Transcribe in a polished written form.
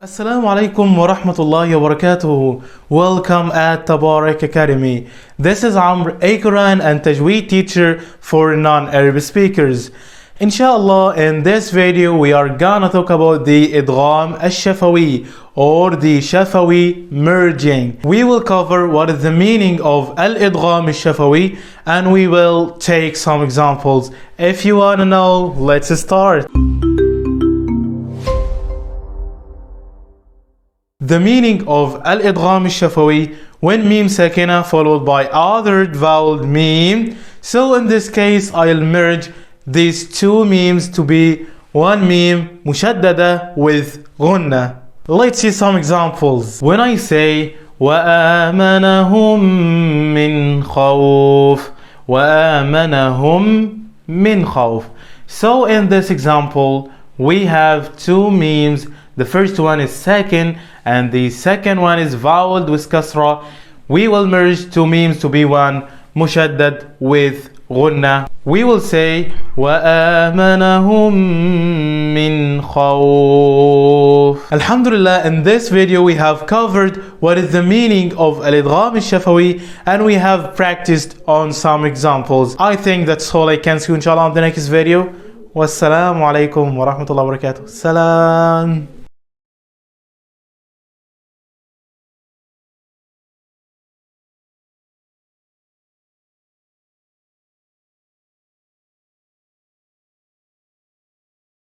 Assalamu alaikum wa rahmatullahi wa barakatuhu. Welcome at Tabarak Academy. This is Amr, a Quran and Tajweed teacher for non-Arabic speakers. Inshallah, in this video we are gonna talk about the Idgham Shafawi or the Shafawi merging. We will cover what is the meaning of Al-Idgham Shafawi and we will take some examples. If you wanna know, let's start. The meaning of Al-Idgham Shafawi, when meme sakina followed by other vowel meme. So in this case I'll merge these two memes to be one meme mushaddada with ghunna. Let's see some examples. When I say وَآمَنَهُم مِّن خَوْفٍ وَآمَنَهُم مِّن خَوْفٍ. So in this example we have two memes. The first one is sakin and the second one is voweled with kasra. We will merge two memes to be one mushaddad with ghunna. We will say وَآمَنَهُم مِّن خَوْفٍ. Alhamdulillah, in this video we have covered what is the meaning of Al-Idgham Shafawi and we have practiced on some examples. I think that's all I can see inshallah on the next video. Wassalamu alaikum wa rahmatullahi wa barakatuh. Salam.